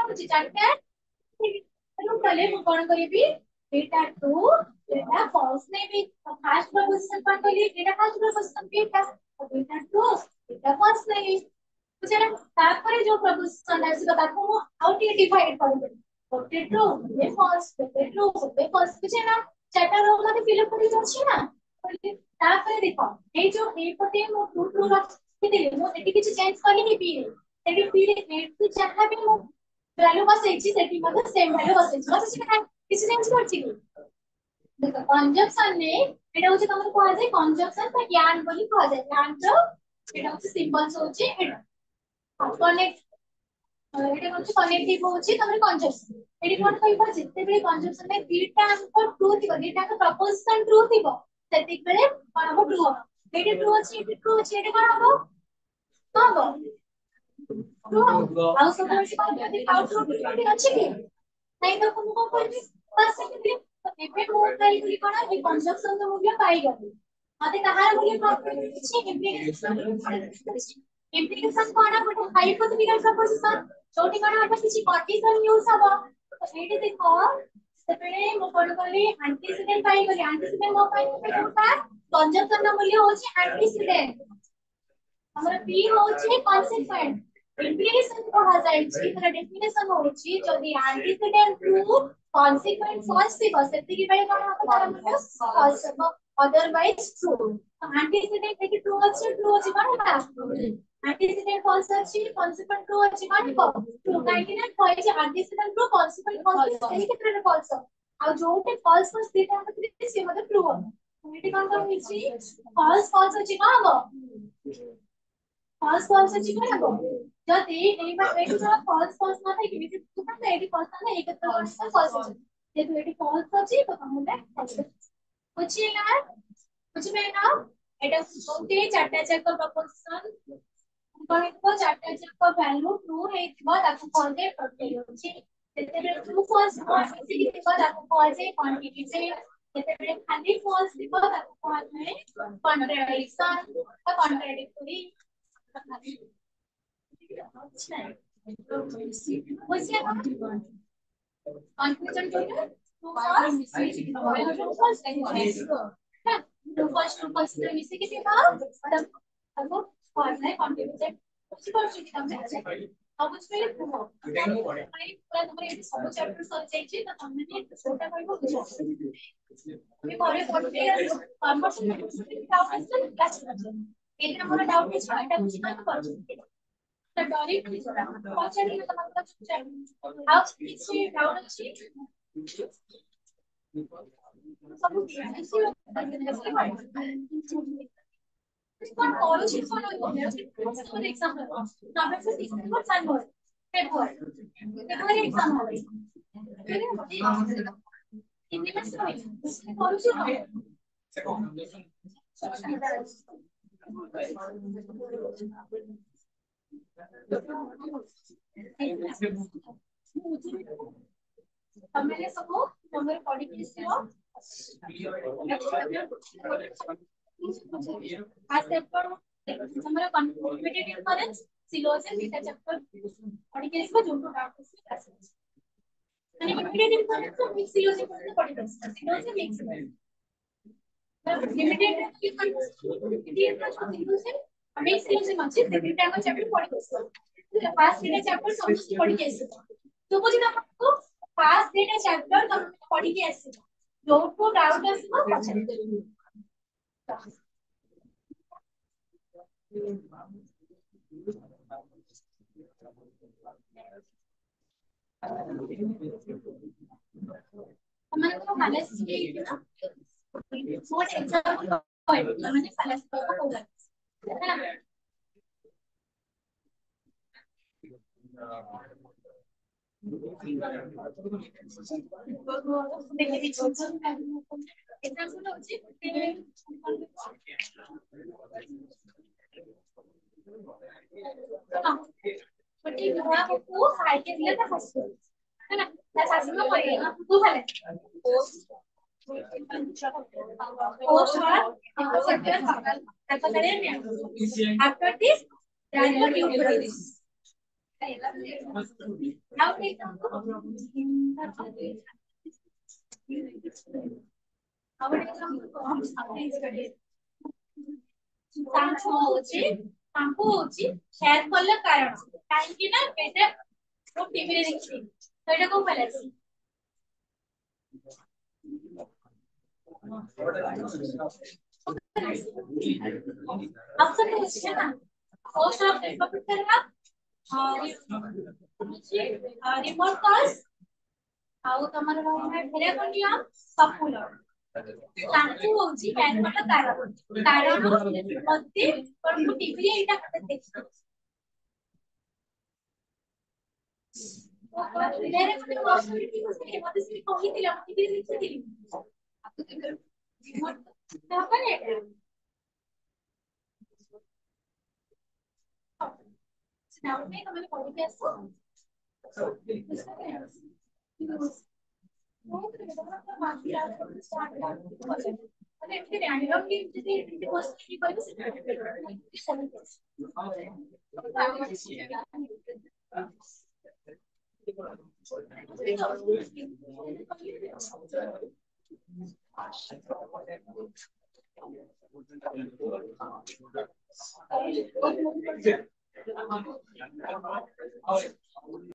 होची चारटा तो कले मु कोन करिबी एटा टू एटा फॉल्स ने भी फर्स्ट प्रपोजिशन कोन करिबी एटा फर्स्ट प्रपोजिशन भी एटा एटा टू एटा फॉल्स नहीं बुझे तापर जो प्रपोजिशन आसी ताको मु आउट डिवाइड करबे okay two a false a true a false बुझे ना चारटा रो मते फिल अप करि अछि ना तापर देखो ए जो ए पटे मु टू ट्रू रखि देले मु एटी किछ चेंज करली बी रे एटी बी रे टू जहां भी मु वैल्यू बसेछि सेठी मते सेम वैल्यू बसेछि बसेछि ना किछ चेंज करछि कि देखो कंजक्शन ने एटा होछि तमर को आजे कंजक्शन बा यान बोली को आजे यान रो एटा होछि सिंबल्स होछि एटा कनेक्ट एटा होछि कनेक्टिव होछि तमर कंजक्शन एटी कोन कहबो जते बेले कंजक्शन में दीटा अंक ट्रू थिबो दीटा का प्रपोजिशन ट्रू थिबो सेति बेले कोन हो ट्रू हो एटी ट्रू होछि एटी कोन हो हो ଆଉ ସବୁ ଅଛି ଯଦି ଆଉଟରୁ କିଛି ଅଛି କି ନାଇଁ ତ ମୁଁ କଣ କରିବି ବସ୍ ସେମିତି ଏବେ ମୁଁ ଖାଲି କଣ ଏ କନଜକ୍ସନ ର ମୂଲ୍ୟ ପାଇଗଲି ମତେ କାହାର ମୂଲ୍ୟ କିଛି ଇମ୍ପ୍ଲିକେସନ କଣ ଗୋଟେ ହାଇପୋଥେଟିକାଲ ପ୍ରପୋଜିସନ ଯୋଉଠି କଣ ହବ କିଛି କଣ୍ଡିସନ ୟୁଜ ହବ ତ ଏଇଠି ଦେଖ ସେବେଳେ ମୁଁ କଣ କଲି ଆଣ୍ଟିସିଡେଣ୍ଟ ପାଇଗଲି ଆଣ୍ଟିସିଡେଣ୍ଟ ମୋ ପାଇଁ କୋଉଟା କନଜକ୍ସନ ର ମୂଲ୍ୟ ହଉଛି ଆଣ୍ଟିସିଡେଣ୍ଟ हमरा p होची कॉन्सिक्वेंट इंप्लिकेशन कहा जाय छी तर डेफिनेशन होची जदी एंटीसीडेंट ट्रू कॉन्सिक्वेंट फॉल्स थी बस एति की बेले कोन होता तार मतलब फॉल्स हो अदरवाइज ट्रू तो एंटीसीडेंट है कि ट्रू अछि कोन होता एंटीसीडेंट फॉल्स अछि कॉन्सिक्वेंट ट्रू अछि कोन हो ट्रू काहे ना कहै छै एंटीसीडेंट ट्रू कॉन्सिक्वेंट फॉल्स एही क्षेत्र रे फॉल्स आ जोटे फॉल्स फॉल्स देता है से मतलब ट्रू हो एटी कोन कहै छी फॉल्स फॉल्स अछि कोन हो false ଅଛି କଣ ହବ ଯଦି ଏଇ ଏଇଠି ଯୋଉ false ନା ଥାଏ କି ତୁ ତ ଏଇଠି false ନା ଏଇ କଥା false ଅଛି ଯେହେତୁ ଏଇଠି false ଅଛି ତ ତମେ ବୁଝିଲା ବୁଝିବେ ନା ଏଟା ଗୋଟେ ଚାରଟା ଯାକ ପ୍ରପୋଜିସନ କହିବ ଚାରଟା ଯାକ ଭ୍ୟାଲୁ ଟ୍ରୁ ହେଇଥିବ ତାକୁ କହିବେ ପ୍ରତ୍ୟୟ ଅଛି ଯେତେବେଳେ ଟ୍ରୁ false ମିଶିକି ଥିବ ତାକୁ କୁହାଯାଏ କଣ୍ଟିନ୍ୟୁଟି ଯେତେବେଳେ ଖାଲି false ଥିବ ତାକୁ କୁହାଯାଏ କଣ୍ଟ୍ରାଡିକ୍ସନ ବା କଣ୍ଟ୍ରାଡିକ୍ଟୋରୀ Confusion total फर्स्ट मिसे किसी का मतलब हमको पढ़ना है कंट्रीब्यूट कुछ कर चुकी हमने अब उसमें पूरा तुम्हारे सब चैप्टर सर जाइए तो हमने छोटा करबो ये करे पढ़ते कन्वर्सेशन क्लास एटा मोर डाउट है एटा कुछ ना कर तो डरी पचारि मतलब हाउ किसी डाउट अछि सब कौन कौन चीज कौन एग्जाम नवंबर से दिसंबर साल भर फेब्रुआरी एग्जाम हो हिंदी में से कौन हमने सबको हमरे पढ़ी के सियो आज पेपर हमरा कॉम्पिटिटिव करेंस सिलोजियम बीटा चैप्टर पढ़ी के इसको जो डाउट है क्लास माने कॉम्पिटिटिव करेंस तो मिक्स सिलोजियम को पढ़ी के सिलोजियम मिक्स लिमिटेड की कॉम्पिटिटिव का जो सिलोजियम मिक्स सिलोजियम अच्छे से बीटा का चैप्टर पढ़ी के पास बीटा चैप्टर सब पढ़ी के तो बुझी ना आपको पास बीटा चैप्टर तुम पढ़ी के आसी जो को डाउट आसीबो पछाई हमारे को फाइनेंस की ना मोट एग्जांपल मैंने फाइनेंस को होगा है ना एग्जांपल होची छोटी बुआ को साइकिल ले था हॉस्पिटल है ना ना सासू में पड़ेगा तू भले post after this driver due to this ଆଉ ତାଙ୍କୁ ହଉଛି ହେୟାର ଫଲ୍ କାରଣ କାହିଁକି ନା ଏଇଟା ମୁଁ ଟିଭିରେ ଦେଖିଛି ତ ଏଇଟା କୋଉ ଫଲ୍ ଅଛି ଅପସନ ଅଛି ନା ମୋଷ୍ଟ ଅଫ ଟପିକ ହେଲା ରିମୋଟ କଜ ଆଉ ତମର ରହିଲା ଭେରାକୋନିୟମ ସପୁଲର ତାଙ୍କୁ ହଉଛି ହେୟାର ଫଲ୍ କାରଣ ମତେ ମୁଁ ଟିଭିରେ ଏଇଟା ଦେଖିଛି ମତେ ସେ କହିଥିଲା ମୁଁ ଟିଭିରେ ଦେଖିଥିଲି ତାପରେ ତମେ ପଢିକି ଆସ ଏମିତି ରାଣ୍ଡମଲି ଯଦି ବସିକି କହିବି